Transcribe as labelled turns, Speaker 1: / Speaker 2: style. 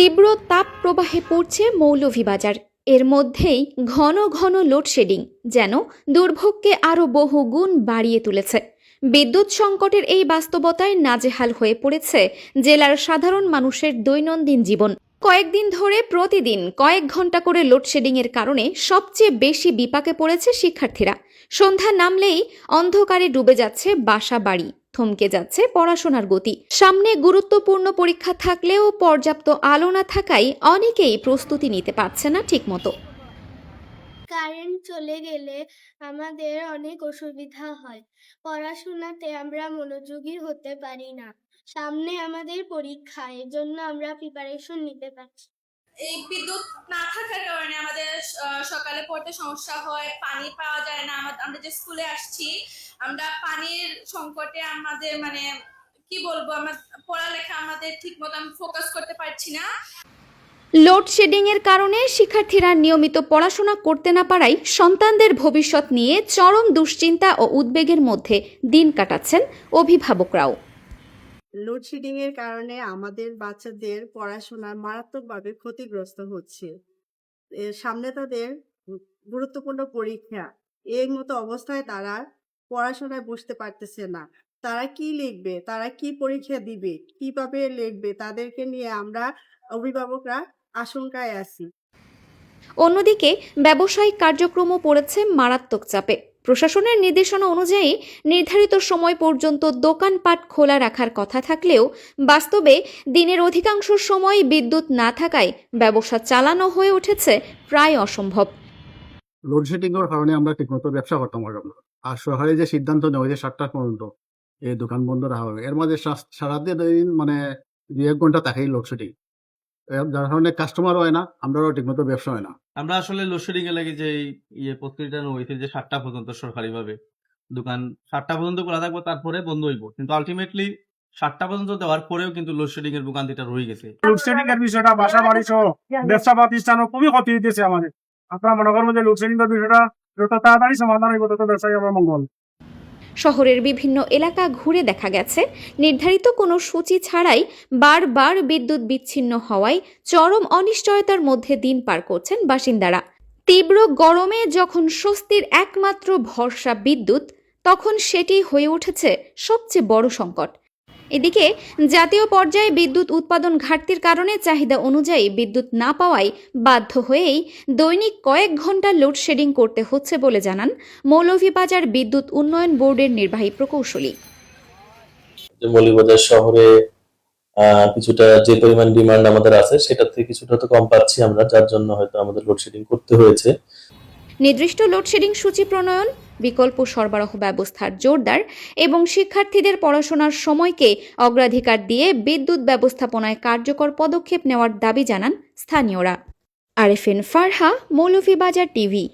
Speaker 1: তীব্র তাপ প্রবাহে পড়ছে মৌলভীবাজার। এর মধ্যেই ঘন ঘন লোডশেডিং যেন দুর্ভোগকে আরও বহুগুণ বাড়িয়ে তুলেছে। বিদ্যুৎ সংকটের এই বাস্তবতায় নাজেহাল হয়ে পড়েছে জেলার সাধারণ মানুষের দৈনন্দিন জীবন। কয়েকদিন ধরে প্রতিদিন কয়েক ঘন্টা করে লোডশেডিংয়ের কারণে সবচেয়ে বেশি বিপাকে পড়েছে শিক্ষার্থীরা। সন্ধ্যা নামলেই অন্ধকারে ডুবে যাচ্ছে বাসা বাড়ি, থমকে যাচ্ছে পড়াশোনার গতি। সামনে গুরুত্বপূর্ণ পরীক্ষা থাকলেও পর্যাপ্ত আলো না থাকায় অনেকেই প্রস্তুতি নিতে পারছে না ঠিকমতো।
Speaker 2: কারেন্ট চলে গেলে আমাদের অনেক অসুবিধা হয়, পড়াশোনাতে আমরা মনোযোগী হতে পারি না। সামনে আমাদের পরীক্ষা, এর জন্য আমরা প্রিপারেশন নিতে পারছি।
Speaker 3: এই বিদ্যুৎ না থাকার কারণে আমাদের সকালে পড়তে সমস্যা হয়, পানি পাওয়া যায় না। আমরা যে স্কুলে আসছি, আমরা পানির সংকটে আমাদের কি বলবো, আমার পড়ালেখা আমাদের ঠিক মতো ফোকাস করতে পারছি না।
Speaker 1: লোডশেডিংয়ের কারণে শিক্ষার্থীরা নিয়মিত পড়াশোনা করতে না পারায় সন্তানদের ভবিষ্যৎ নিয়ে চরম দুশ্চিন্তা ও উদ্বেগের মধ্যে দিন কাটাচ্ছেন অভিভাবকরাও।
Speaker 4: লোডশেডিং এর কারণে আমাদের বাচ্চাদের পড়াশোনা মারাত্মকভাবে ক্ষতিগ্রস্ত হচ্ছে। সামনে তাদের গুরুত্বপূর্ণ পরীক্ষা, এই মতো অবস্থায় তারা পড়াশোনায় বসতে পারতেছে না। তারা কি লিখবে, তারা কি পরীক্ষা দিবে, কিভাবে লিখবে, তাদেরকে নিয়ে আমরা অভিভাবকরা আশঙ্কায় আছি।
Speaker 1: অন্যদিকে ব্যবসায়িক কার্যক্রমও পড়েছে মারাত্মক চাপে। প্রশাসনের নির্দেশনা অনুযায়ী নির্ধারিত সময় পর্যন্ত দোকানপাট খোলা রাখার কথা থাকলেও বাস্তবে দিনের অধিকাংশ সময় বিদ্যুৎ না থাকায় ব্যবসা চালানো হয়ে উঠেছে প্রায় অসম্ভব।
Speaker 5: লোডশেডিং এর কারণে আমরা ঠিকমতো ব্যবসা করতে পারলাম না। আর সরকারি যে সিদ্ধান্ত নেওয়া হয়েছে 7টা পর্যন্ত এই দোকান বন্ধ রাখা হবে, এর মধ্যে সারাদিন 2-1 ঘন্টা থাকেই লোডশেডিং, যার কারণে কাস্টমার হয় না, আমরাও ঠিকমতো ব্যবসা হয় না।
Speaker 6: আমরা আসলে লোডশেডিং এর লাগে যে প্রস্তুতিটা হয়েছে যে 7টা পর্যন্ত সরকারিভাবে দোকান 7টা পর্যন্ত খোলা থাকবো, তারপরে বন্ধ হইব, কিন্তু আলটিমেটলি 7টা পর্যন্ত দেওয়ার পরেও কিন্তু লোডশেডিং এর দোকান দুটা রয়ে গেছে।
Speaker 7: লোডশেডিং এর বিষয়টা বাসা বাড়ি সহ ব্যবসা প্রতিষ্ঠানও খুবই ক্ষতি দিতেছে আমাদের। আপনারা মনে করবেন যে লোডশেডিং এর বিষয়টা যত তাড়াতাড়ি সমাধান হইব তত ব্যবসায়ী আমার মঙ্গল।
Speaker 1: শহরের বিভিন্ন এলাকা ঘুরে দেখা গেছে নির্ধারিত কোনো সূচি ছাড়াই বারবার বিদ্যুৎ বিচ্ছিন্ন হওয়ায় চরম অনিশ্চয়তার মধ্যে দিন পার করছেন বাসিন্দারা। তীব্র গরমে যখন স্বস্তির একমাত্র ভরসা বিদ্যুৎ, তখন সেটি হয়ে উঠেছে সবচেয়ে বড় সংকট। এদিকে জাতীয় পর্যায়ে বিদ্যুৎ উৎপাদন ঘাটতির কারণে চাহিদা অনুযায়ী বিদ্যুৎ না পাওয়ায় বাধ্য হয়েই দৈনিক কয়েক ঘন্টা লোডশেডিং করতে হচ্ছে বলে জানান মৌলভীবাজার বিদ্যুৎ উন্নয়ন বোর্ডের নির্বাহী প্রকৌশলী।
Speaker 8: মৌলভীবাজার শহরে কিছুটা যে পরিমাণ ডিমান্ড আমাদের আছে সেটা থেকে কিছুটা তো কম পাচ্ছি আমরা, যার জন্য হয়তো আমাদের লোডশেডিং করতে হয়েছে।
Speaker 1: নির্দিষ্ট লোডশেডিং সূচি প্রণয়ন, বিকল্প সরবরাহ ব্যবস্থার জোরদার এবং শিক্ষার্থীদের পড়াশোনার সময়কে অগ্রাধিকার দিয়ে বিদ্যুৎ ব্যবস্থাপনায় কার্যকর পদক্ষেপ নেওয়ার দাবি জানান স্থানীয়রা। আরএফএন ফারহা, মৌলভীবাজার টিভি।